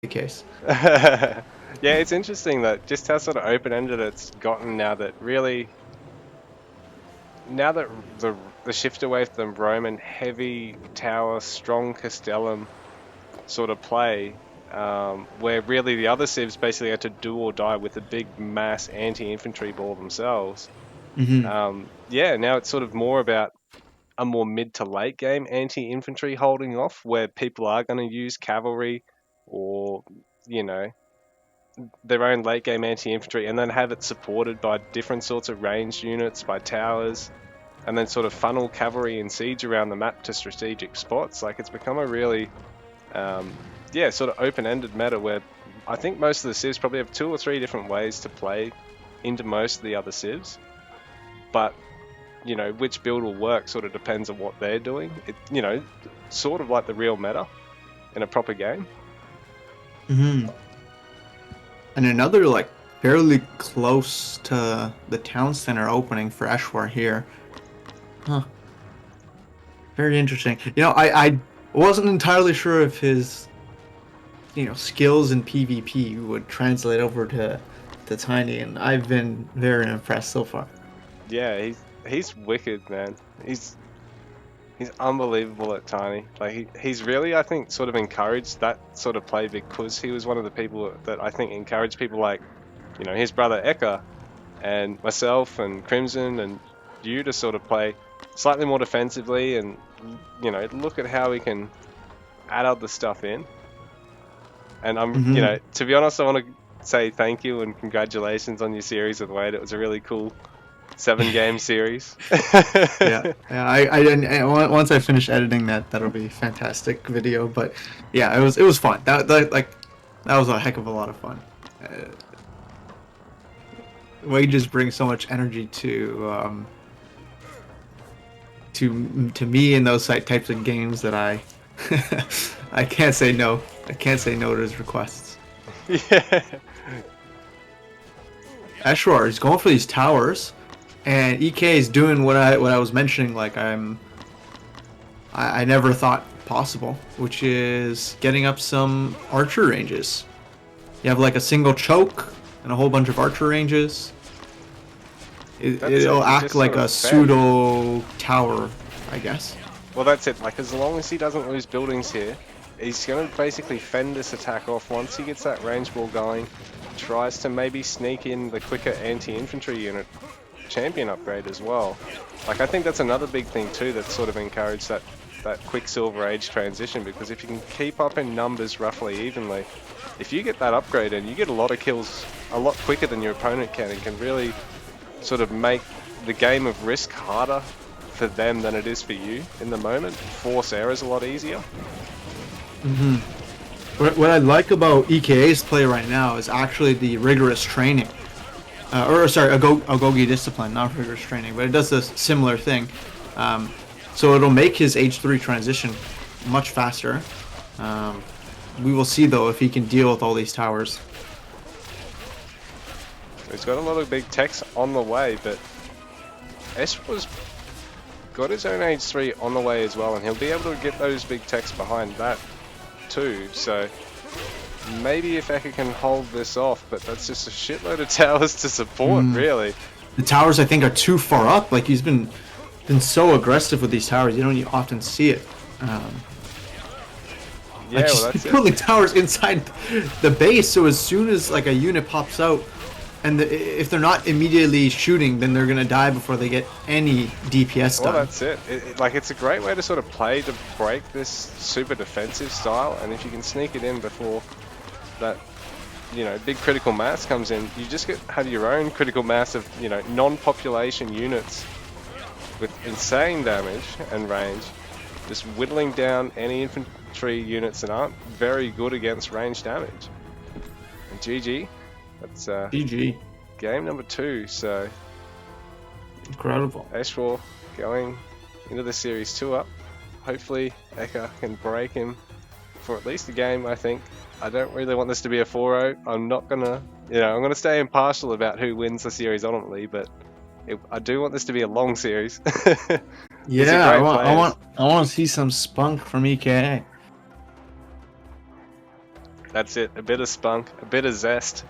the case. Yeah, it's interesting that just how sort of open-ended it's gotten now that really, now that the shift away from Roman heavy tower, strong Castellum sort of play, where really the other civs basically had to do or die with a big mass anti-infantry ball themselves. Hmm. Yeah, now it's sort of more about a more mid to late game anti-infantry holding off, where people are going to use cavalry or you know their own late game anti-infantry, and then have it supported by different sorts of ranged units, by towers, and then sort of funnel cavalry and siege around the map to strategic spots. Like it's become a really yeah, sort of open-ended meta where I think most of the civs probably have 2 or 3 different ways to play into most of the other civs, but which build will work sort of depends on what they're doing. Sort of like the real meta in a proper game. Hmm. And another like fairly close to the town center opening for Eshwar here. Huh. Very interesting. I wasn't entirely sure if his skills in PvP would translate over to Tiny, and I've been very impressed so far. Yeah, he's wicked, man. He's unbelievable at Tiny. Like he's really, I think, sort of encouraged that sort of play because he was one of the people that I think encouraged people like, his brother EKA and myself and Crimson and you to sort of play slightly more defensively and look at how we can add other stuff in. And Hmm. to be honest, I want to say thank you and congratulations on your series of the way. It was a really cool 7 game series. Yeah, yeah. I didn't. Once I finish editing that, that'll be a fantastic video. But yeah, it was fun. That was a heck of a lot of fun. Uh, Wages bring so much energy to me in those types of games that I I can't say no. I can't say no to his requests. Yeah. Eshwar is going for these towers, and EK is doing what I was mentioning. Like I never thought possible, which is getting up some archer ranges. You have like a single choke and a whole bunch of archer ranges. That's It'll it. You act just sort like of a fend. pseudo tower, I guess. Well, that's it. Like, as long as he doesn't lose buildings here, he's going to basically fend this attack off once he gets that range ball going. Tries to maybe sneak in the quicker anti-infantry unit champion upgrade as well. Like, I think that's another big thing too that sort of encouraged that quick Silver Age transition, because if you can keep up in numbers roughly evenly, if you get that upgrade and you get a lot of kills a lot quicker than your opponent can, and can really sort of make the game of risk harder for them than it is for you in the moment. Force errors a lot easier. Hmm. What I like about EKA's play right now is actually the rigorous training. Or sorry, Agogi discipline, not rigorous training, but it does a similar thing. Um, so it'll make his H3 transition much faster. Um, we will see though if he can deal with all these towers. So he's got a lot of big techs on the way, but Eshwar's got his own H3 on the way as well, and he'll be able to get those big techs behind that too. So maybe if Eka can hold this off, but that's just a shitload of towers to support, Mm. really. The towers I think are too far up. Like he's been so aggressive with these towers. You don't often see it. Um, like Yeah, well, just that's it. building towers inside the base. So as soon as like a unit pops out, and if they're not immediately shooting, then they're gonna die before they get any DPS Well, done. that's it. Like, it's a great way to sort of play to break this super defensive style, and if you can sneak it in before that, big critical mass comes in, you just have your own critical mass of, non-population units with insane damage and range, just whittling down any infantry units that aren't very good against range damage. And GG, that's GG, game number 2. So incredible. Eshwar going into the series 2 up. Hopefully Eka can break him for at least a game, I think. I don't really want this to be a 4-0. I'm not gonna, I'm gonna stay impartial about who wins the series ultimately, but I do want this to be a long series. These are Yeah, great players. I want to see some spunk from EKA. That's it. A bit of spunk, a bit of zest.